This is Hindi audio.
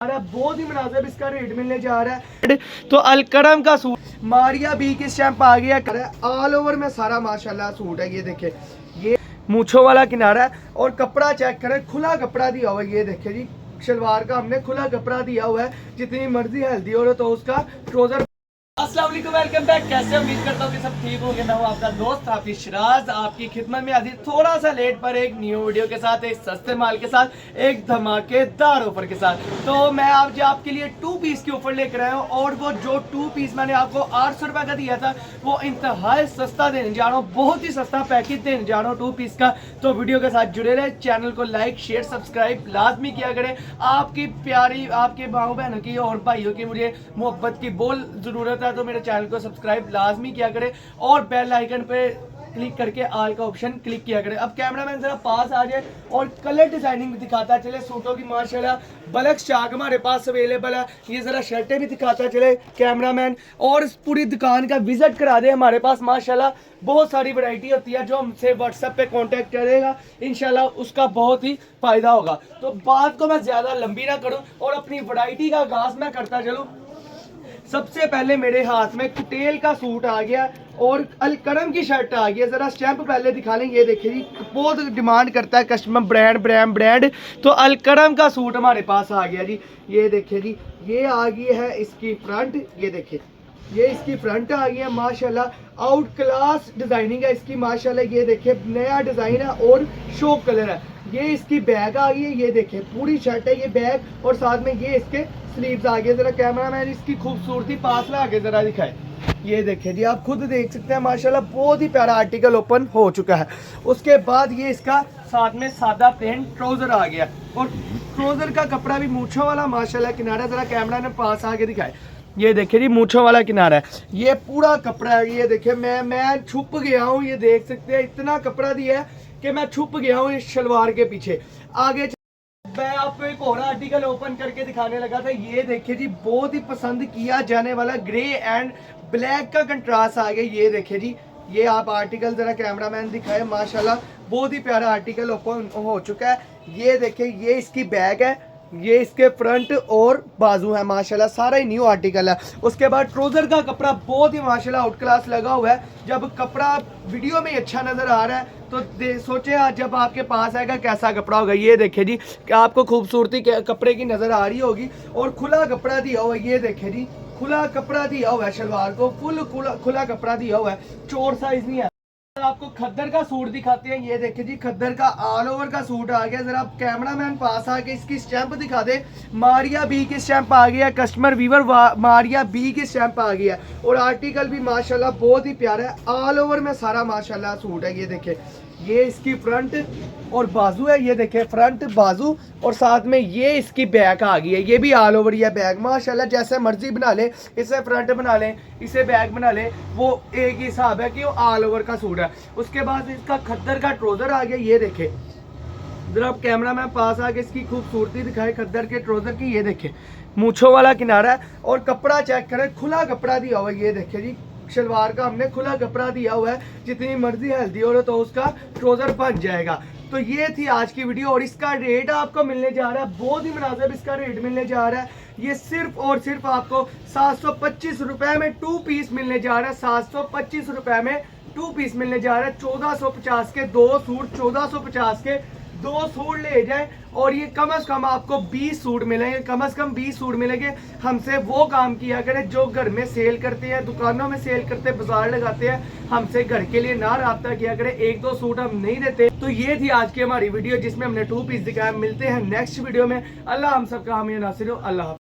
बहुत ही मुनासिब इसका रेट मिलने जा रहा है। तो अलकरम का सूट मारिया बी की स्टैंप आ गया, ऑल ओवर में सारा माशाल्लाह सूट है। ये देखे, ये मूछों वाला किनारा है और कपड़ा चेक करें, खुला कपड़ा दिया हुआ है। ये देखे जी, शलवार का हमने खुला कपड़ा दिया हुआ है, जितनी मर्जी हेल्दी हो तो उसका ट्राउजर। अस्सलाम वालेकुम, वेलकम बैक। कैसे उम्मीद करता हूँ कि सब ठीक होंगे। मैं हूँ आपका दोस्त हाफिज शिराज, आपकी खिदमत में हाजिर थोड़ा सा लेट पर एक न्यू वीडियो के साथ, एक सस्ते माल के साथ, एक धमाकेदार ऑफर के साथ। तो मैं आज आपके लिए 2 पीस की ऑफर लेकर आया हूँ और वो जो 2 पीस मैंने आपको 800 रुपए का दिया था वो इंतहाई सस्ता देने जा रहा हूँ, बहुत ही सस्ता पैकेज देने जा रहा हूँ 2 पीस का। तो वीडियो के साथ जुड़े रहे, चैनल को लाइक शेयर सब्सक्राइब लाजमी किया करें। आपकी प्यारी आपके भाई बहनों की और भाइयों की मुझे मोहब्बत की बोल जरूरत है, तो मेरे चैनल को सब्सक्राइब लाजमी किया करें और बेल आइकन पे क्लिक करके ऑल का ऑप्शन क्लिक किया करें। अब कैमरामैन जरा पास आ जाए और कलर डिजाइनिंग भी दिखाता चले सूटों की। माशाल्लाह बलक स्टॉक हमारे पास अवेलेबल है। ये जरा शर्टें भी दिखाता चले कैमरामैन और इस पूरी दुकान का विजिट करा दे। हमारे पास माशाल्लाह बहुत सारी वैरायटी होती है, जो हमसे व्हाट्सएप पे कांटेक्ट करेगा इंशाल्लाह उसका बहुत ही फायदा होगा। तो बात को मैं ज्यादा लंबी ना करूं और अपनी वैरायटी का आगाज मैं करता चलूं। सबसे पहले मेरे हाथ में कुटेल का सूट आ गया और अलकरम की शर्ट आ गई है। जरा स्टैंप पहले दिखा लें। ये देखिए जी, बहुत डिमांड करता है कस्टमर ब्रांड। तो अलकरम का सूट हमारे पास आ गया जी। ये देखिए जी, ये आ गई है इसकी फ्रंट। ये देखिए, ये इसकी फ्रंट आ गई है माशाल्लाह, आउट क्लास डिजाइनिंग है इसकी माशाल्लाह। ये देखिए नया डिजाइन है और शो कलर है। ये इसकी बैग आ गई है। ये देखिए पूरी शर्ट है ये बैग और साथ में ये इसके स्लीव्स आ गए। जरा कैमरामैन इसकी खूबसूरती पास में आके जरा दिखाए। ये देखिए जी, आप खुद देख सकते हैं माशाल्लाह बहुत ही प्यारा आर्टिकल ओपन हो चुका है। उसके बाद ये इसका साथ में सादा प्लेन ट्राउजर आ गया और ट्राउजर का कपड़ा भी मूछों वाला माशाल्लाह किनारा। जरा कैमरा ने पास आके दिखाए। ये देखिए जी, मूछों वाला किनारा है, ये पूरा कपड़ा है। ये देखिए मैं छुप गया हूँ, ये देख सकते हैं इतना कपड़ा दिया है कि मैं छुप गया हूँ इस शलवार के पीछे। आगे मैं आपको एक और आर्टिकल ओपन करके दिखाने लगा था। ये देखिए जी, बहुत ही पसंद किया जाने वाला ग्रे एंड ब्लैक का कंट्रास्ट आ गया। ये देखिए जी, ये आप आर्टिकल जरा कैमरामैन दिखाए। माशाल्लाह बहुत ही प्यारा आर्टिकल ओपन हो चुका है। ये देखिए, ये इसकी बैग है, ये इसके फ्रंट और बाजू है माशाल्लाह, सारा ही न्यू आर्टिकल है। उसके बाद ट्राउजर का कपड़ा बहुत ही माशाल्लाह आउट क्लास लगा हुआ है। जब कपड़ा वीडियो में अच्छा नजर आ रहा है तो सोचे आज जब आपके पास आएगा कैसा कपड़ा होगा। ये देखिए जी, कि आपको खूबसूरती कपड़े की नजर आ रही होगी और खुला कपड़ा दिया हुआ है। ये देखिए जी, खुला कपड़ा दिया हुआ है, शलवार को फुल खुला कपड़ा दिया हुआ है, चोर साइज नहीं है। आपको खद्दर का सूट दिखाते हैं। ये देखिए जी, खद्दर का ऑल ओवर का सूट आ गया। जरा आप कैमरामैन पास आके इसकी स्टैंप दिखा दे। मारिया बी की स्टैंप आ गया, कस्टमर वीवर मारिया बी की स्टैंप आ गया और आर्टिकल भी माशाल्लाह बहुत ही प्यारा है। ऑल ओवर में सारा माशाल्लाह सूट है। ये देखिए, ये इसकी फ्रंट और बाजू है। ये देखिए फ्रंट बाजू और साथ में ये इसकी बैक आ गई है। ये भी ऑल ओवर ये बैग माशाल्लाह जैसे मर्जी बना ले, इसे फ्रंट बना ले, इसे बैग बना ले, वो एक ही हिसाब है कि वो ऑल ओवर का सूट है। उसके बाद इसका खद्दर का ट्राउजर आ गया। ये देखे जरा आप कैमरा में पास आके इसकी खूबसूरती दिखाए खद्दर के ट्राउजर की। ये देखे मूछों वाला किनारा है और कपड़ा चेक करें, खुला कपड़ा दिया हुआ है। ये देखे जी, शलवार का हमने खुला कपड़ा दिया हुआ है, जितनी मर्जी हेल्दी हो तो उसका ट्राउजर बन जाएगा। तो ये थी आज की वीडियो और इसका रेट आपको मिलने जा रहा है बहुत ही मुनासिब। इसका रेट मिलने जा रहा है, ये सिर्फ और सिर्फ आपको 725 रुपए में 2 पीस मिलने जा रहा है। 725 रुपए में 2 पीस मिलने जा रहा है। 1450 के 2 सूट, 1450 के 2 सूट ले जाए और ये कम से कम आपको 20 सूट मिलेंगे। कम से कम 20 सूट मिलेंगे। हमसे वो काम किया करें जो घर में सेल करते हैं, दुकानों में सेल करते हैं, बाजार लगाते हैं। हमसे घर के लिए ना रब्ता किया करें, 1-2 सूट हम नहीं देते। तो ये थी आज की हमारी वीडियो जिसमें हमने 2 पीस दिखाया। मिलते हैं नेक्स्ट वीडियो में। अल्लाह हम सबका हामी नासिर हो। अल्लाह।